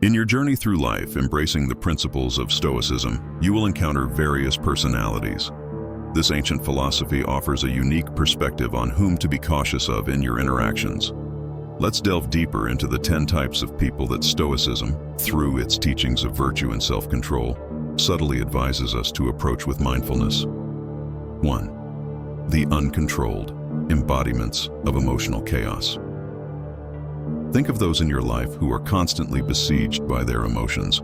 In your journey through life, embracing the principles of Stoicism, you will encounter various personalities. This ancient philosophy offers a unique perspective on whom to be cautious of in your interactions. Let's delve deeper into the 10 types of people that Stoicism, through its teachings of virtue and self-control, subtly advises us to approach with mindfulness. 1. The uncontrolled embodiments of emotional chaos. Think of those in your life who are constantly besieged by their emotions.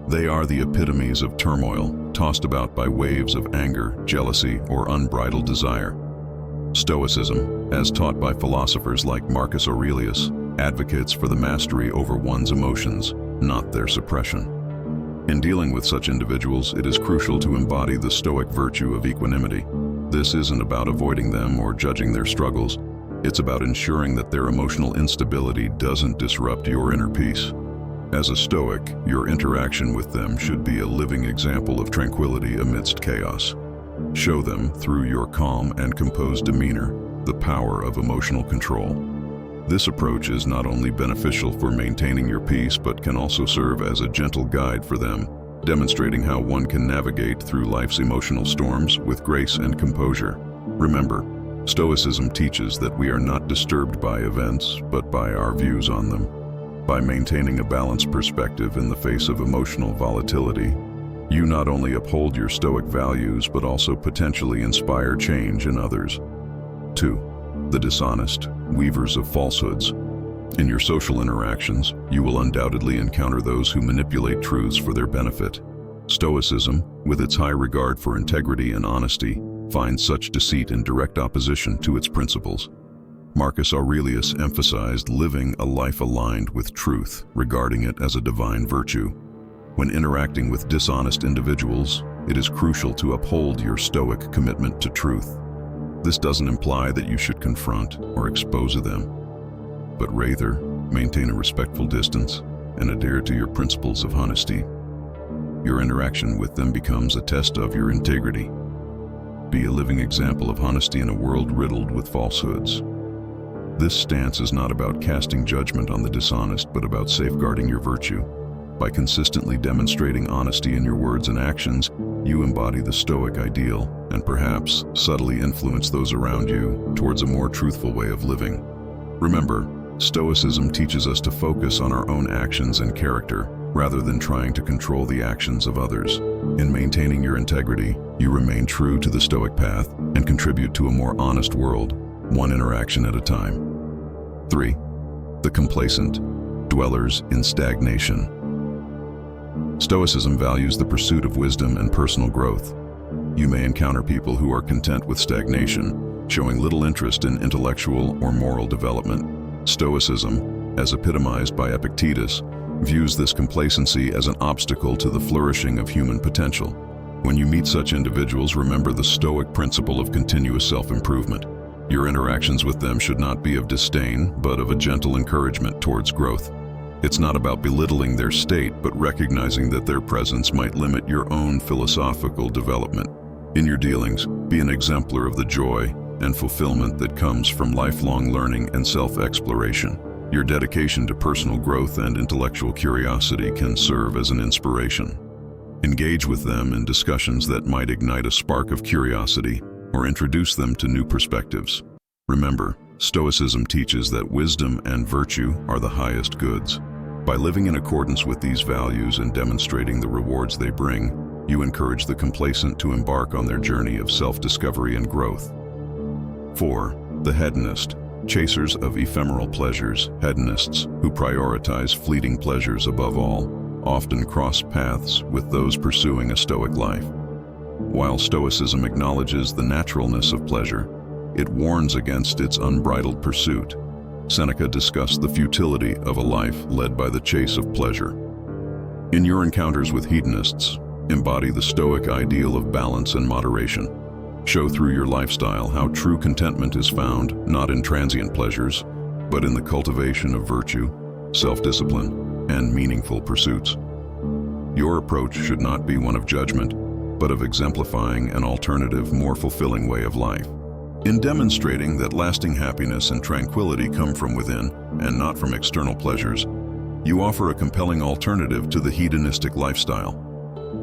They are the epitomes of turmoil, tossed about by waves of anger, jealousy, or unbridled desire. Stoicism, as taught by philosophers like Marcus Aurelius, advocates for the mastery over one's emotions, not their suppression. In dealing with such individuals, it is crucial to embody the Stoic virtue of equanimity. This isn't about avoiding them or judging their struggles. It's about ensuring that their emotional instability doesn't disrupt your inner peace. As a Stoic, your interaction with them should be a living example of tranquility amidst chaos. Show them, through your calm and composed demeanor, the power of emotional control. This approach is not only beneficial for maintaining your peace, but can also serve as a gentle guide for them, demonstrating how one can navigate through life's emotional storms with grace and composure. Remember, Stoicism teaches that we are not disturbed by events, but by our views on them. By maintaining a balanced perspective in the face of emotional volatility, you not only uphold your Stoic values, but also potentially inspire change in others. 2. The dishonest weavers of falsehoods. In your social interactions, you will undoubtedly encounter those who manipulate truths for their benefit. Stoicism, with its high regard for integrity and honesty, finds such deceit in direct opposition to its principles. Marcus Aurelius emphasized living a life aligned with truth, regarding it as a divine virtue. When interacting with dishonest individuals, it is crucial to uphold your Stoic commitment to truth. This doesn't imply that you should confront or expose them, but rather maintain a respectful distance and adhere to your principles of honesty. Your interaction with them becomes a test of your integrity. Be a living example of honesty in a world riddled with falsehoods. This stance is not about casting judgment on the dishonest, but about safeguarding your virtue. By consistently demonstrating honesty in your words and actions, you embody the Stoic ideal and perhaps subtly influence those around you towards a more truthful way of living. Remember, Stoicism teaches us to focus on our own actions and character, rather than trying to control the actions of others. In maintaining your integrity, you remain true to the Stoic path and contribute to a more honest world, one interaction at a time. 3. The complacent dwellers in stagnation. Stoicism values the pursuit of wisdom and personal growth. You may encounter people who are content with stagnation, showing little interest in intellectual or moral development. Stoicism, as epitomized by Epictetus, views this complacency as an obstacle to the flourishing of human potential. When you meet such individuals, remember the Stoic principle of continuous self-improvement. Your interactions with them should not be of disdain, but of a gentle encouragement towards growth. It's not about belittling their state, but recognizing that their presence might limit your own philosophical development. In your dealings, be an exemplar of the joy and fulfillment that comes from lifelong learning and self-exploration. Your dedication to personal growth and intellectual curiosity can serve as an inspiration. Engage with them in discussions that might ignite a spark of curiosity or introduce them to new perspectives. Remember, Stoicism teaches that wisdom and virtue are the highest goods. By living in accordance with these values and demonstrating the rewards they bring, you encourage the complacent to embark on their journey of self-discovery and growth. 4. The hedonist, chasers of ephemeral pleasures. Hedonists, who prioritize fleeting pleasures above all, often cross paths with those pursuing a Stoic life. While Stoicism acknowledges the naturalness of pleasure, it warns against its unbridled pursuit. Seneca discussed the futility of a life led by the chase of pleasure. In your encounters with hedonists, embody the Stoic ideal of balance and moderation. Show through your lifestyle how true contentment is found not in transient pleasures, but in the cultivation of virtue, self-discipline, and meaningful pursuits. Your approach should not be one of judgment, but of exemplifying an alternative, more fulfilling way of life. In demonstrating that lasting happiness and tranquility come from within and not from external pleasures, You offer a compelling alternative to the hedonistic lifestyle.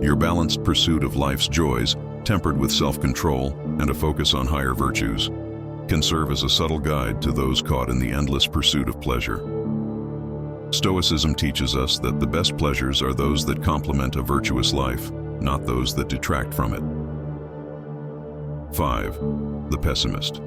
Your balanced pursuit of life's joys, tempered with self-control and a focus on higher virtues, can serve as a subtle guide to those caught in the endless pursuit of pleasure. Stoicism teaches us that the best pleasures are those that complement a virtuous life, not those that detract from it. 5. The Pessimist.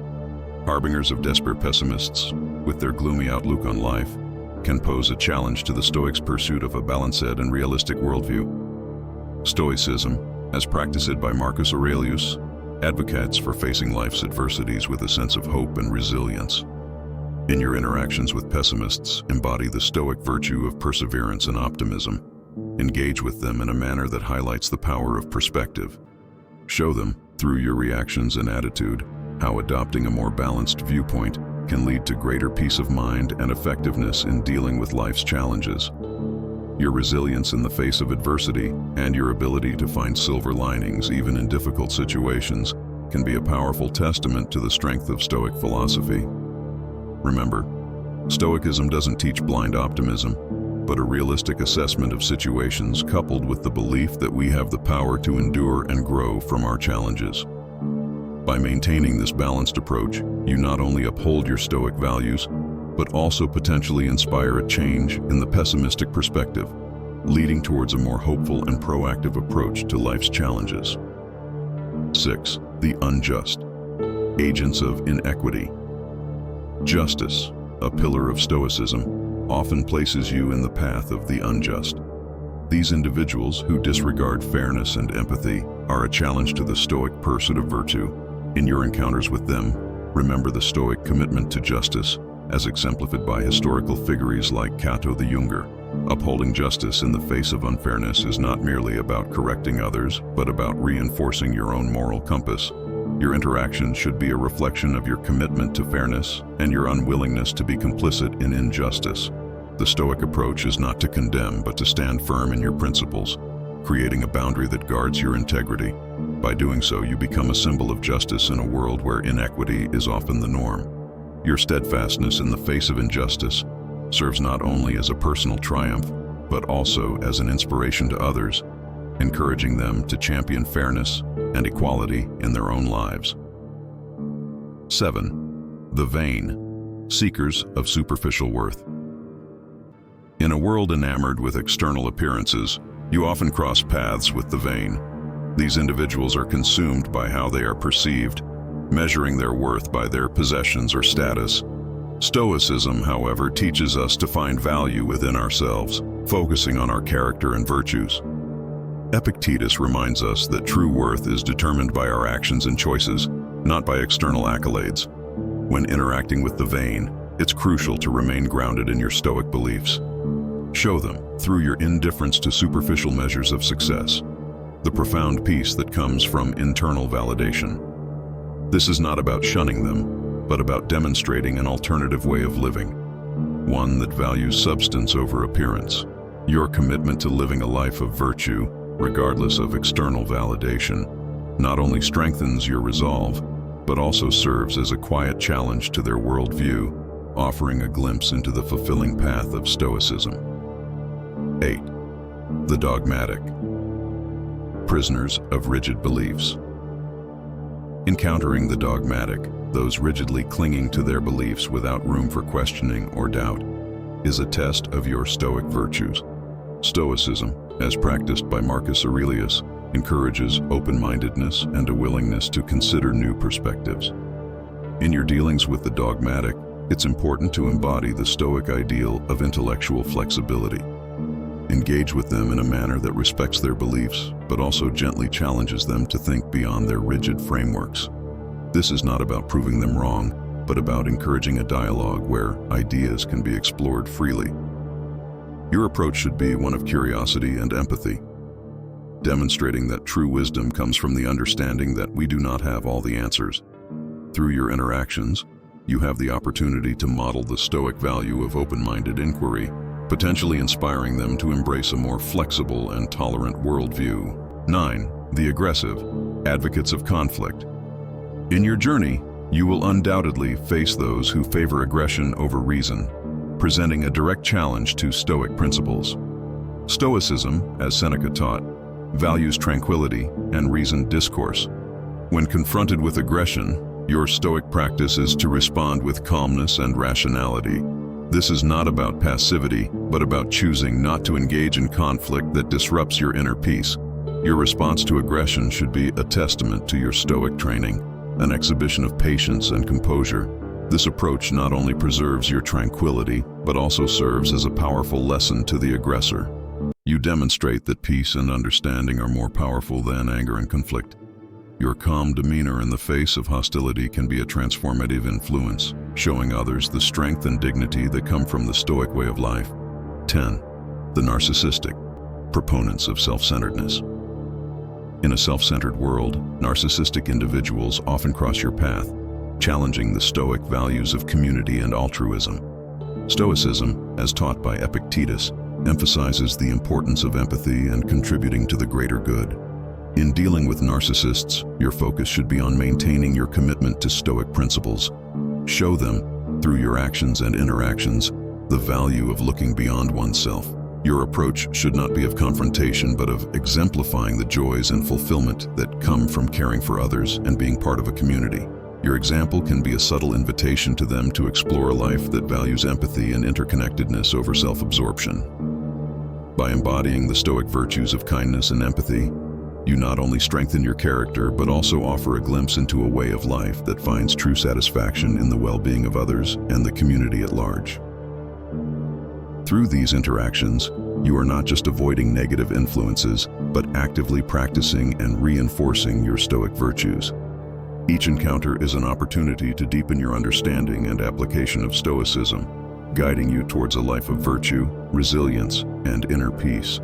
Harbingers of desperate pessimists, with their gloomy outlook on life, can pose a challenge to the Stoics' pursuit of a balanced and realistic worldview. Stoicism, as practiced by Marcus Aurelius, advocates for facing life's adversities with a sense of hope and resilience. In your interactions with pessimists, embody the Stoic virtue of perseverance and optimism. Engage with them in a manner that highlights the power of perspective. Show them, through your reactions and attitude, how adopting a more balanced viewpoint can lead to greater peace of mind and effectiveness in dealing with life's challenges. Your resilience in the face of adversity and your ability to find silver linings even in difficult situations can be a powerful testament to the strength of Stoic philosophy. Remember, Stoicism doesn't teach blind optimism, but a realistic assessment of situations coupled with the belief that we have the power to endure and grow from our challenges. By maintaining this balanced approach, you not only uphold your Stoic values, but also potentially inspire a change in the pessimistic perspective, leading towards a more hopeful and proactive approach to life's challenges. 6. The Unjust. Agents of Inequity. Justice, a pillar of Stoicism, often places you in the path of the unjust. These individuals who disregard fairness and empathy are a challenge to the Stoic pursuit of virtue. In your encounters with them, remember the Stoic commitment to justice, as exemplified by historical figures like Cato the Younger. Upholding justice in the face of unfairness is not merely about correcting others, but about reinforcing your own moral compass. Your interactions should be a reflection of your commitment to fairness and your unwillingness to be complicit in injustice. The Stoic approach is not to condemn, but to stand firm in your principles, creating a boundary that guards your integrity. By doing so, you become a symbol of justice in a world where inequity is often the norm. Your steadfastness in the face of injustice serves not only as a personal triumph, but also as an inspiration to others, encouraging them to champion fairness and equality in their own lives. 7. The Vain. Seekers of superficial worth. In a world enamored with external appearances, you often cross paths with the vain. These individuals are consumed by how they are perceived, measuring their worth by their possessions or status. Stoicism, however, teaches us to find value within ourselves, focusing on our character and virtues. Epictetus reminds us that true worth is determined by our actions and choices, not by external accolades. When interacting with the vain, it's crucial to remain grounded in your Stoic beliefs. Show them, through your indifference to superficial measures of success, the profound peace that comes from internal validation. This is not about shunning them, but about demonstrating an alternative way of living, one that values substance over appearance. Your commitment to living a life of virtue, regardless of external validation, not only strengthens your resolve, but also serves as a quiet challenge to their worldview, offering a glimpse into the fulfilling path of Stoicism. 8. The Dogmatic. Prisoners of rigid beliefs. Encountering the dogmatic, those rigidly clinging to their beliefs without room for questioning or doubt, is a test of your Stoic virtues. Stoicism, as practiced by Marcus Aurelius, encourages open-mindedness and a willingness to consider new perspectives. In your dealings with the dogmatic, it's important to embody the Stoic ideal of intellectual flexibility. Engage with them in a manner that respects their beliefs, but also gently challenges them to think beyond their rigid frameworks. This is not about proving them wrong, but about encouraging a dialogue where ideas can be explored freely. Your approach should be one of curiosity and empathy, demonstrating that true wisdom comes from the understanding that we do not have all the answers. Through your interactions, you have the opportunity to model the Stoic value of open-minded inquiry, potentially inspiring them to embrace a more flexible and tolerant worldview. 9. The Aggressive. Advocates of conflict. In your journey, you will undoubtedly face those who favor aggression over reason. presenting a direct challenge to Stoic principles. Stoicism, as Seneca taught, values tranquility and reasoned discourse. When confronted with aggression, your Stoic practice is to respond with calmness and rationality. This is not about passivity, but about choosing not to engage in conflict that disrupts your inner peace. Your response to aggression should be a testament to your Stoic training, an exhibition of patience and composure. This approach not only preserves your tranquility, but also serves as a powerful lesson to the aggressor. You demonstrate that peace and understanding are more powerful than anger and conflict. Your calm demeanor in the face of hostility can be a transformative influence, showing others the strength and dignity that come from the Stoic way of life. 10. The narcissistic, proponents of self-centeredness. In a self-centered world, narcissistic individuals often cross your path, challenging the Stoic values of community and altruism. Stoicism, as taught by Epictetus, emphasizes the importance of empathy and contributing to the greater good. In dealing with narcissists, your focus should be on maintaining your commitment to Stoic principles. Show them, through your actions and interactions, the value of looking beyond oneself. Your approach should not be of confrontation, but of exemplifying the joys and fulfillment that come from caring for others and being part of a community. Your example can be a subtle invitation to them to explore a life that values empathy and interconnectedness over self-absorption. By embodying the Stoic virtues of kindness and empathy, you not only strengthen your character, but also offer a glimpse into a way of life that finds true satisfaction in the well-being of others and the community at large. Through these interactions, you are not just avoiding negative influences, but actively practicing and reinforcing your Stoic virtues. Each encounter is an opportunity to deepen your understanding and application of Stoicism, guiding you towards a life of virtue, resilience, and inner peace.